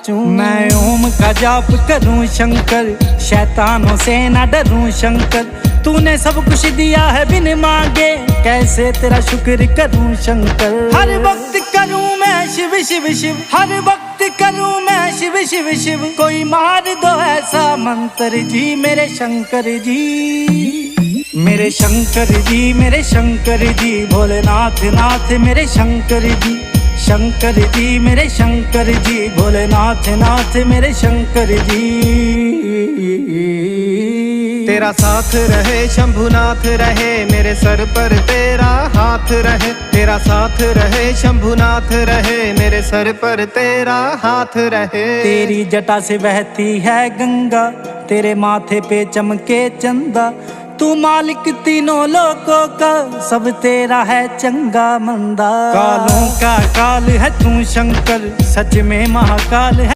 नाचूं। मैं ओम का जाप करूं शंकर, शैतानों से न डरूं शंकर। तूने सब कुछ दिया है बिन मांगे, कैसे तेरा शुक्र करूं शंकर। हर वक्त करूं मैं शिव शिव शिव, हर वक्त करूं मैं शिव शिव शिव। कोई मार दो ऐसा मंत्र जी मेरे शंकर जी, मेरे शंकर जी, मेरे शंकर जी। भोलेनाथ नाथ मेरे शंकर जी, शंकर जी मेरे शंकर जी। भोलेनाथ नाथ मेरे शंकर जी। तेरा साथ रहे शंभुनाथ रहे, मेरे सर पर तेरा हाथ रहे। तेरा साथ रहे शंभुनाथ रहे, मेरे सर पर तेरा हाथ रहे। तेरी जटा से बहती है गंगा, तेरे माथे पे चमके चंदा। तू मालिक तीनों लोकों का, सब तेरा है चंगा मंदा। कालों का काल है तू शंकर, सच में महाकाल है।